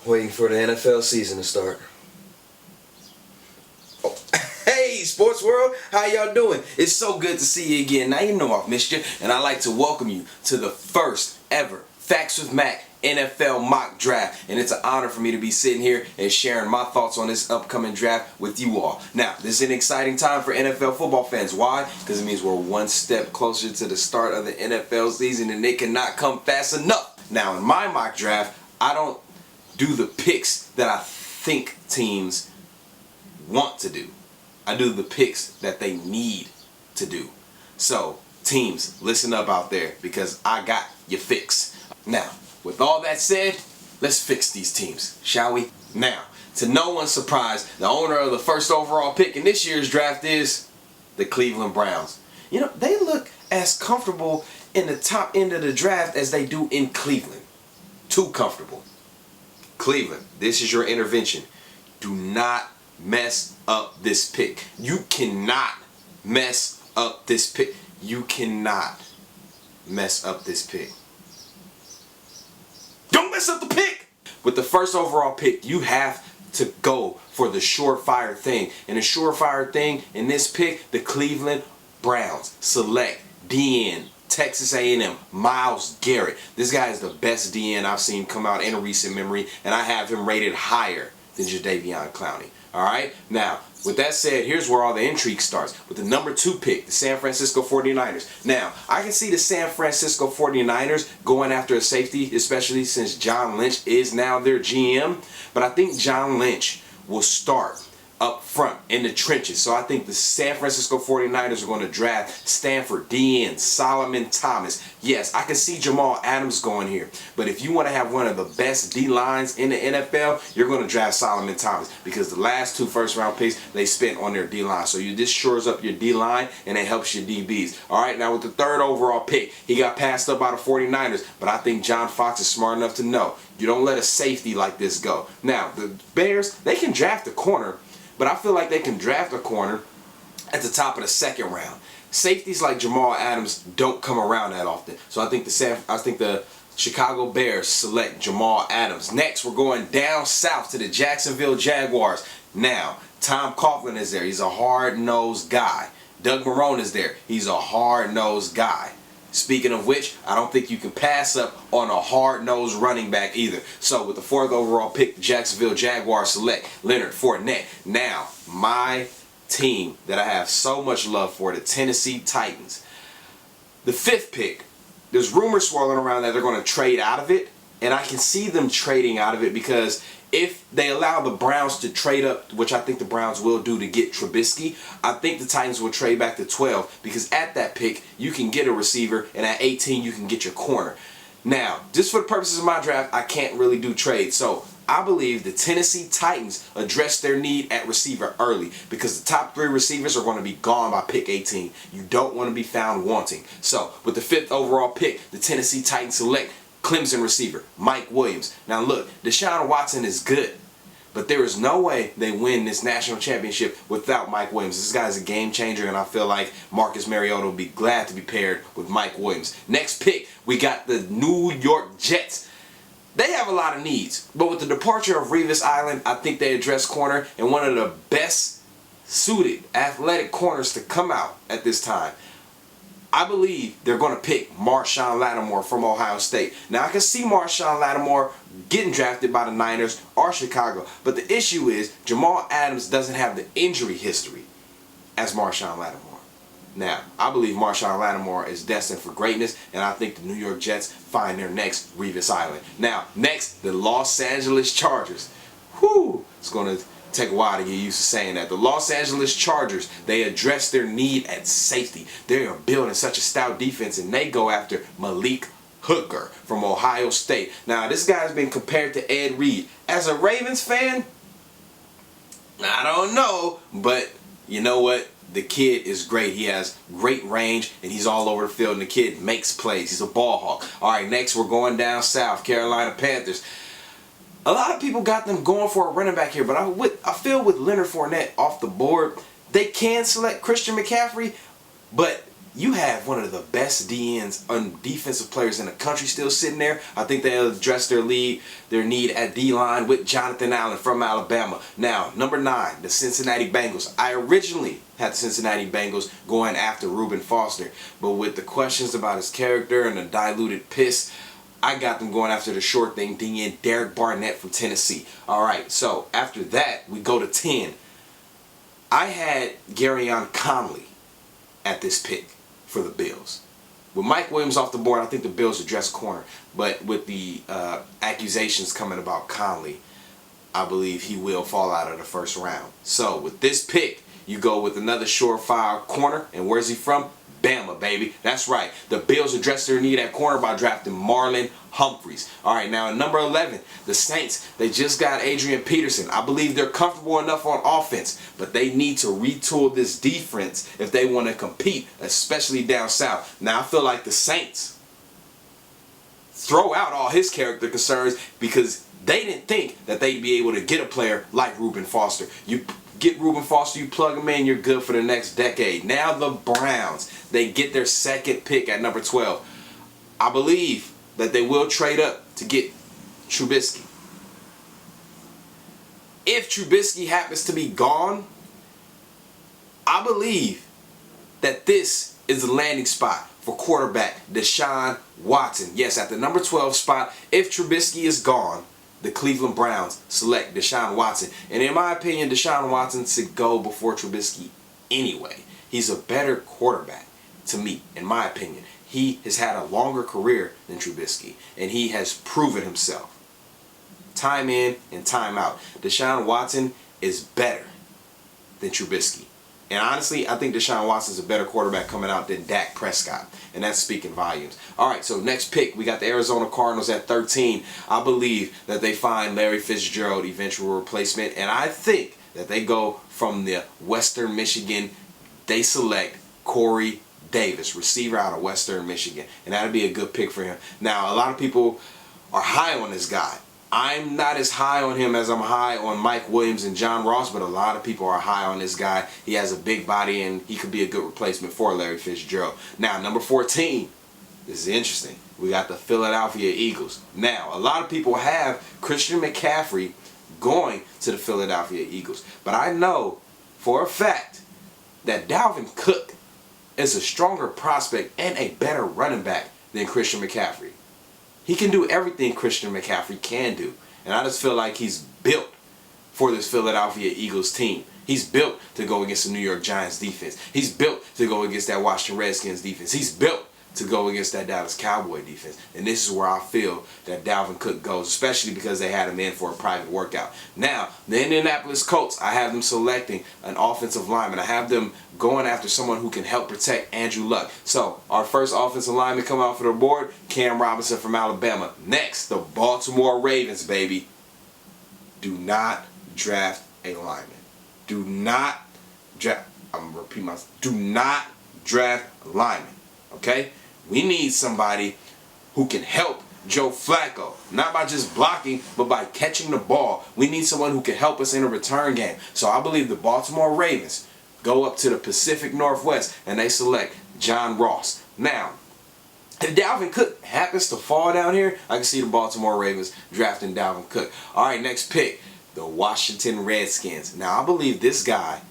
Waiting for the NFL season to start. Oh. Hey, sports world, how y'all doing? It's so good to see you again. Now you know I've missed you, and I'd like to welcome you to the first ever Facts with Mack NFL mock draft, and it's an honor for me to be sitting here and sharing my thoughts on this upcoming draft with you all. Now, this is an exciting time for NFL football fans. Why? Because it means we're one step closer to the start of the NFL season, and it cannot come fast enough. Now, in my mock draft, I don't do the picks that I think teams want to do. I do the picks that they need to do. So, teams, listen up out there, because I got your fix. Now, with all that said, let's fix these teams, shall we? Now, to no one's surprise, the owner of the first overall pick in this year's draft is the Cleveland Browns. You know, they look as comfortable in the top end of the draft as they do in Cleveland. Too comfortable. Cleveland, this is your intervention. Do not mess up this pick. You cannot mess up this pick. You cannot mess up this pick. Don't mess up the pick! With the first overall pick, you have to go for the surefire thing. And the surefire thing in this pick, the Cleveland Browns select DN Texas A&M, Myles Garrett. This guy is the best DN I've seen come out in recent memory, and I have him rated higher than Jadeveon Clowney. Alright? Now, with that said, here's where all the intrigue starts. With the number 2 pick, the San Francisco 49ers. Now, I can see the San Francisco 49ers going after a safety, especially since John Lynch is now their GM. But I think John Lynch will start up front in the trenches. So I think the San Francisco 49ers are going to draft Stanford DN Solomon Thomas. Yes, I can see Jamal Adams going here. But if you want to have one of the best D-lines in the NFL, you're going to draft Solomon Thomas, because the last 2 first-round picks they spent on their D-line. So this shores up your D-line and it helps your DBs. All right, now with the 3rd overall pick, he got passed up by the 49ers. But I think John Fox is smart enough to know you don't let a safety like this go. Now, the Bears, they can draft a corner, but I feel like they can draft a corner at the top of the 2nd round. Safeties like Jamal Adams don't come around that often. So I think the Chicago Bears select Jamal Adams. Next, we're going down south to the Jacksonville Jaguars. Now, Tom Coughlin is there. He's a hard-nosed guy. Doug Marrone is there. He's a hard-nosed guy. Speaking of which, I don't think you can pass up on a hard-nosed running back either. So with the 4th overall pick, the Jacksonville Jaguars select Leonard Fournette. Now, my team that I have so much love for, the Tennessee Titans. The 5th pick, there's rumors swirling around that they're going to trade out of it. And I can see them trading out of it, because if they allow the Browns to trade up, which I think the Browns will do to get Trubisky, I think the Titans will trade back to 12, because at that pick, you can get a receiver, and at 18, you can get your corner. Now, just for the purposes of my draft, I can't really do trades. So I believe the Tennessee Titans address their need at receiver early, because the top 3 receivers are going to be gone by pick 18. You don't want to be found wanting. So with the 5th overall pick, the Tennessee Titans select Clemson receiver Mike Williams. Now look, Deshaun Watson is good, but there is no way they win this national championship without Mike Williams. This guy's a game changer, and I feel like Marcus Mariota will be glad to be paired with Mike Williams. Next pick, we got the New York Jets. They have a lot of needs, but with the departure of Revis Island, I think they address corner, and one of the best suited athletic corners to come out at this time. I believe they're going to pick Marshawn Lattimore from Ohio State. Now, I can see Marshawn Lattimore getting drafted by the Niners or Chicago, but the issue is Jamal Adams doesn't have the injury history as Marshawn Lattimore. Now, I believe Marshawn Lattimore is destined for greatness, and I think the New York Jets find their next Revis Island. Now, next, the Los Angeles Chargers. Whew, it's going to take a while to get used to saying that. The Los Angeles Chargers, they address their need at safety. They are building such a stout defense, and they go after Malik Hooker from Ohio State. Now, this guy's been compared to Ed Reed. As a Ravens fan, I don't know, but you know what? The kid is great. He has great range, and he's all over the field, and the kid makes plays. He's a ball hawk. All right, next we're going down south, Carolina Panthers. A lot of people got them going for a running back here, but I feel with Leonard Fournette off the board, they can select Christian McCaffrey, but you have one of the best DNs and defensive players in the country still sitting there. I think they'll address their need at D-line with Jonathan Allen from Alabama. Now, number 9, the Cincinnati Bengals. I originally had the Cincinnati Bengals going after Reuben Foster, but with the questions about his character and the diluted piss, I got them going after the short thing, DN Derek Barnett from Tennessee. All right, so after that, we go to 10. I had Garyon Conley at this pick for the Bills. With Mike Williams off the board, I think the Bills address corner. But with the accusations coming about Conley, I believe he will fall out of the first round. So with this pick, you go with another surefire corner. And where's he from? Bama, baby. That's right. The Bills addressed their need at corner by drafting Marlon Humphreys. All right, now at number 11, the Saints, they just got Adrian Peterson. I believe they're comfortable enough on offense, but they need to retool this defense if they want to compete, especially down south. Now, I feel like the Saints throw out all his character concerns because they didn't think that they'd be able to get a player like Reuben Foster. You get Reuben Foster, you plug him in, you're good for the next decade. Now the Browns, they get their second pick at number 12. I believe that they will trade up to get Trubisky. If Trubisky happens to be gone, I believe that this is the landing spot for quarterback Deshaun Watson. Yes, at the number 12 spot, if Trubisky is gone, the Cleveland Browns select Deshaun Watson. And in my opinion, Deshaun Watson should go before Trubisky anyway. He's a better quarterback to me, in my opinion. He has had a longer career than Trubisky, and he has proven himself. Time in and time out. Deshaun Watson is better than Trubisky. And honestly, I think Deshaun Watson's a better quarterback coming out than Dak Prescott. And that's speaking volumes. All right, so next pick, we got the Arizona Cardinals at 13. I believe that they find Larry Fitzgerald, eventual replacement. And I think that they go from the Western Michigan. They select Corey Davis, receiver out of Western Michigan. And that'd be a good pick for him. Now, a lot of people are high on this guy. I'm not as high on him as I'm high on Mike Williams and John Ross, but a lot of people are high on this guy. He has a big body, and he could be a good replacement for Larry Fitzgerald. Now, number 14, this is interesting. We got the Philadelphia Eagles. Now, a lot of people have Christian McCaffrey going to the Philadelphia Eagles, but I know for a fact that Dalvin Cook is a stronger prospect and a better running back than Christian McCaffrey. He can do everything Christian McCaffrey can do. And I just feel like he's built for this Philadelphia Eagles team. He's built to go against the New York Giants defense. He's built to go against that Washington Redskins defense. He's built to go against that Dallas Cowboy defense. And this is where I feel that Dalvin Cook goes, especially because they had him in for a private workout. Now, the Indianapolis Colts, I have them selecting an offensive lineman. I have them going after someone who can help protect Andrew Luck. So, our first offensive lineman coming off of the board, Cam Robinson from Alabama. Next, the Baltimore Ravens, baby. Do not draft a lineman. Do not draft, I'm going to repeat myself, do not draft a lineman, okay? We need somebody who can help Joe Flacco, not by just blocking, but by catching the ball. We need someone who can help us in a return game. So I believe the Baltimore Ravens go up to the Pacific Northwest and they select John Ross. Now, if Dalvin Cook happens to fall down here, I can see the Baltimore Ravens drafting Dalvin Cook. All right, next pick, the Washington Redskins. Now, I believe this guy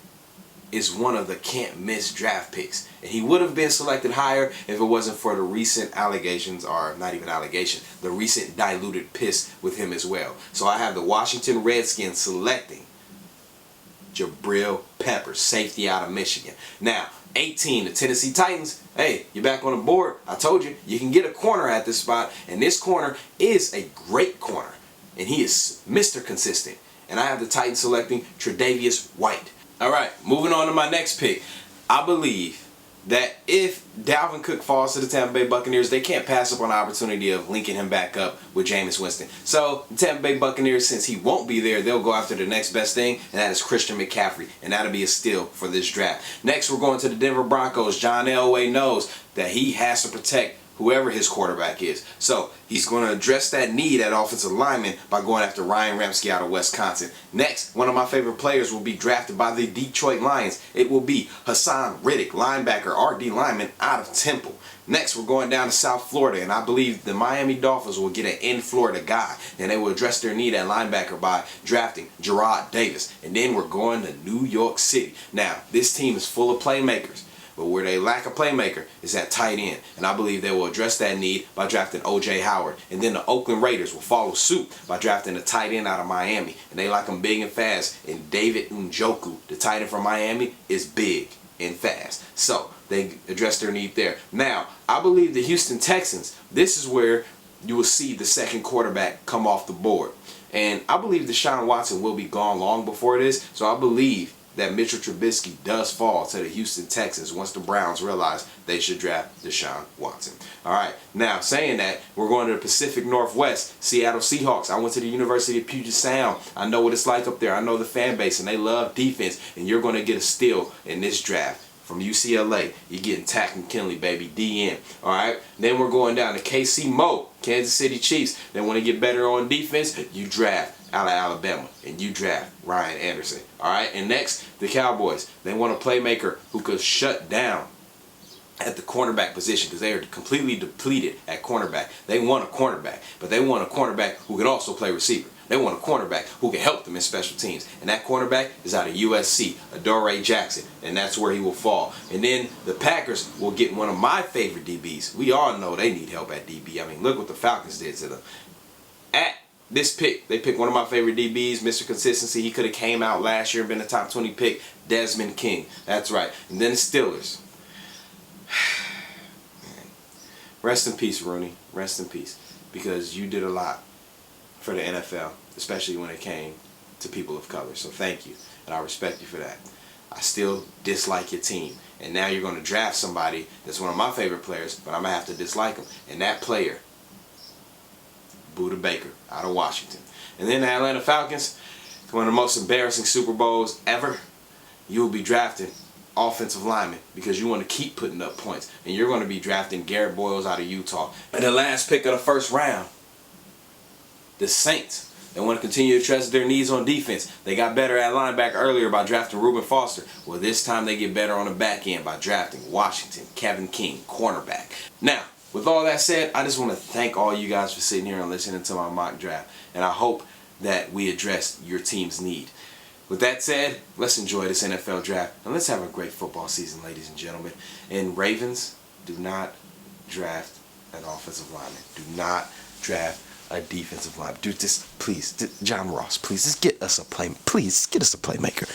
is one of the can't-miss draft picks. And he would have been selected higher if it wasn't for the recent allegations, or not even allegations, the recent diluted piss with him as well. So I have the Washington Redskins selecting Jabril Peppers, safety out of Michigan. Now, 18, the Tennessee Titans. Hey, you're back on the board. I told you, you can get a corner at this spot. And this corner is a great corner. And he is Mr. Consistent. And I have the Titans selecting Tre'Davious White. All right, moving on to my next pick. I believe that if Dalvin Cook falls to the Tampa Bay Buccaneers, they can't pass up on the opportunity of linking him back up with Jameis Winston. So the Tampa Bay Buccaneers, since he won't be there, they'll go after the next best thing, and that is Christian McCaffrey. And that'll be a steal for this draft. Next, we're going to the Denver Broncos. John Elway knows that he has to protect whoever his quarterback is. So he's going to address that need at offensive lineman by going after Ryan Ramsey out of Wisconsin. Next, one of my favorite players will be drafted by the Detroit Lions. It will be Hassan Riddick, linebacker, RD lineman out of Temple. Next, we're going down to South Florida, and I believe the Miami Dolphins will get an in-Florida guy, and they will address their need at linebacker by drafting Gerard Davis. And then we're going to New York City. Now, this team is full of playmakers, but where they lack a playmaker is at tight end, and I believe they will address that need by drafting O.J. Howard. And then the Oakland Raiders will follow suit by drafting a tight end out of Miami, and they like him big and fast. And David Njoku, the tight end from Miami, is big and fast. So they address their need there. Now, I believe the Houston Texans, this is where you will see the second quarterback come off the board. And I believe Deshaun Watson will be gone long before this, so I believe that Mitchell Trubisky does fall to the Houston Texans once the Browns realize they should draft Deshaun Watson. All right, now saying that, we're going to the Pacific Northwest, Seattle Seahawks. I went to the University of Puget Sound. I know what it's like up there. I know the fan base, and they love defense, and you're going to get a steal in this draft. From UCLA, you're getting Tack McKinley, baby, DN. All right, then we're going down to KC Mo, Kansas City Chiefs. They want to get better on defense. You draft out of Alabama, and you draft Ryan Anderson. All right, and next, the Cowboys. They want a playmaker who could shut down at the cornerback position because they are completely depleted at cornerback. They want a cornerback, but they want a cornerback who can also play receiver. They want a cornerback who can help them in special teams. And that cornerback is out of USC, Adoree Jackson. And that's where he will fall. And then the Packers will get one of my favorite DBs. We all know they need help at DB. I mean, look what the Falcons did to them. At this pick, they picked one of my favorite DBs, Mr. Consistency. He could have came out last year and been a top 20 pick, Desmond King. That's right. And then the Steelers. Rest in peace, Rooney. Rest in peace. Because you did a lot for the NFL, especially when it came to people of color. So thank you, and I respect you for that. I still dislike your team, and now you're going to draft somebody that's one of my favorite players, but I'm going to have to dislike him. And that player, Budda Baker out of Washington. And then the Atlanta Falcons, one of the most embarrassing Super Bowls ever. You will be drafting offensive lineman because you want to keep putting up points, and you're going to be drafting Garrett Boyles out of Utah. And the last pick of the first round, the Saints. They want to continue to trust their needs on defense. They got better at linebacker earlier by drafting Reuben Foster. Well, this time they get better on the back end by drafting Washington, Kevin King, cornerback. Now, with all that said, I just want to thank all you guys for sitting here and listening to my mock draft. And I hope that we address your team's need. With that said, let's enjoy this NFL draft. And let's have a great football season, ladies and gentlemen. And Ravens, do not draft an offensive lineman. Do not draft a defensive line. Dude, just please, John Ross, please, just get us a playmaker.